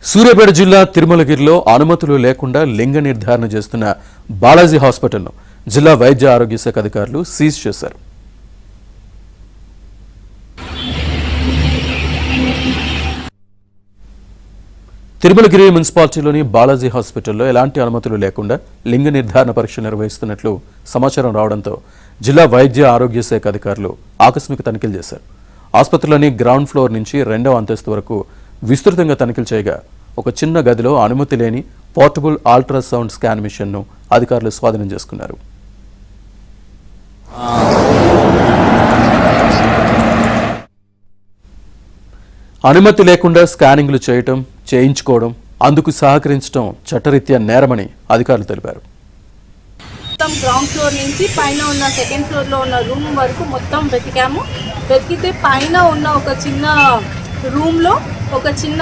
సూర్యాపేట జిల్లా తిరుమలగిరిలో అనుమతులు లేకుండా లింగ నిర్ధారణ చేస్తున్న బాలాజీ హాస్పిటల్ను జిల్లా వైద్య ఆరోగ్య శాఖ అధికారులు సీజ్ చేశారు. తిరుమలగిరి మున్సిపాలిటీలోని బాలాజీ హాస్పిటల్లో ఎలాంటి అనుమతులు లేకుండా లింగ నిర్ధారణ పరీక్షలు నిర్వహిస్తున్నట్లు సమాచారం రావడంతో జిల్లా వైద్య ఆరోగ్య శాఖ అధికారులు ఆకస్మిక తనిఖీలు చేశారు. ఆసుపత్రిలోని గ్రౌండ్ ఫ్లోర్ నుంచి 2వ అంతస్తు వరకు విస్తృతంగా తనిఖీలు చేయగా ఒక చిన్న గదిలో అనుమతి లేని పోర్టబుల్ అల్ట్రాసౌండ్ స్కాన్ మిషన్ను అధికారులు స్వాధీనం చేసుకున్నారు. అనుమతి లేకుండా స్కానింగ్లు చేయించుకోవడం, అందుకు సహకరించడం చట్టరీత్యా నేరమని అధికారులు తెలిపారు. మొత్తం గ్రౌండ్ ఫ్లోర్ నుంచి పైన ఉన్న 2nd ఫ్లోర్లో ఉన్న రూమ్ వరకు మొత్తం వెతికాము. వెతికితే పైన ఉన్న ఒక చిన్న రూమ్లో ఒక చిన్న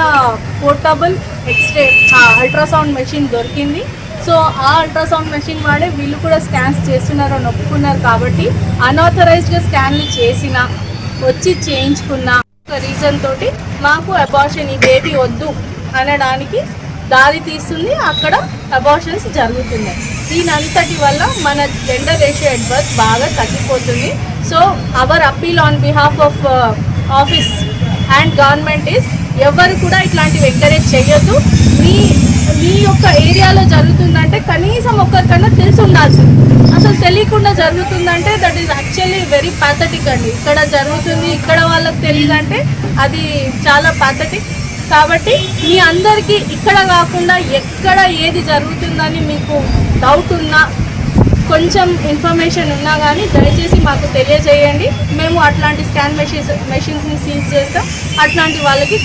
పోర్టబుల్ ఎక్స్రే అల్ట్రాసౌండ్ మెషిన్ దొరికింది. సో ఆ అల్ట్రాసౌండ్ మెషిన్ వాడే వీళ్ళు కూడా స్కాన్స్ చేస్తున్నారు అని ఒప్పుకున్నారు. కాబట్టి అన్ఆథరైజ్డ్గా స్కాన్లు చేసిన వచ్చి చేయించుకున్న ఒక రీజన్ తోటి మాకు అబార్షన్, ఈ బేబీ వద్దు అనడానికి దారి తీస్తుంది. అక్కడ అబార్షన్స్ జరుగుతున్నాయి. దీనంతటి వల్ల మన జెండర్ రేషియో ఎట్ బర్త్ బాగా తగ్గిపోతుంది. So our appeal on behalf of office and government is, ఎవరు కూడా ఇట్లాంటివి ఎంకరేజ్ చేయొద్దు. మీ యొక్క ఏరియాలో జరుగుతుందంటే కనీసం ఒక్కరికన్నా తెలిసి ఉండాల్సింది. అసలు తెలియకుండా జరుగుతుందంటే that is actually very pathetic అండి. ఇక్కడ జరుగుతుంది, ఇక్కడ వాళ్ళకి తెలియదంటే అది చాలా ప్యాథటిక్. కాబట్టి మీ అందరికీ ఇక్కడ కాకుండా ఎక్కడ ఏది జరుగుతుందని మీకు డౌట్ ఉన్నా, కొంచెం ఇన్ఫర్మేషన్ ఉన్నా కానీ దయచేసి మాకు తెలియజేయండి. మేము అట్లాంటి స్కాన్ మెషిన్స్ని సీజ్ చేస్తాం. అట్లాంటి వాళ్ళకి